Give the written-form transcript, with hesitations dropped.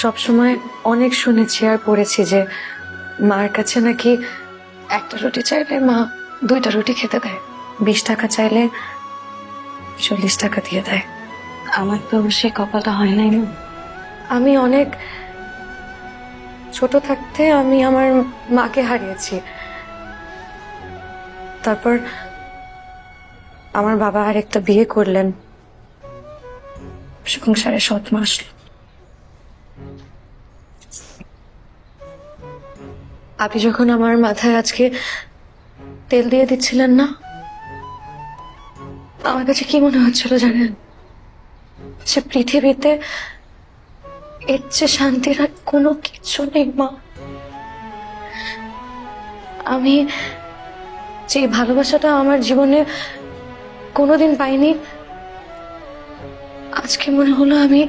সবসময় অনেক শুনেছি আর পড়েছি যে মার কাছে নাকি একটা রুটি চাইলে মা দুইটা রুটি খেতে দেয়, 20 টাকা চাইলে 40 টাকা দিয়ে দেয়। আমার তো সে কপালটা হয় নাই না। আমি অনেক ছোট থাকতে আমি আমার মাকে হারিয়েছি। তারপর আমার বাবা আর একটা বিয়ে করলেন, সংসারে সৎমা আসলো। আপনি যখন আমার মাথায় আজকে তেল দিয়ে দিচ্ছিলেন না, আমার কাছে কি মনে হচ্ছিল জানেন? সে পৃথিবীতে এর চেয়ে শান্তির আর কোনো কিছু নেই মা। আমি যে ভালোবাসাটা আমার জীবনে কোনোদিন পাইনি, আজকে মনে হলো আমি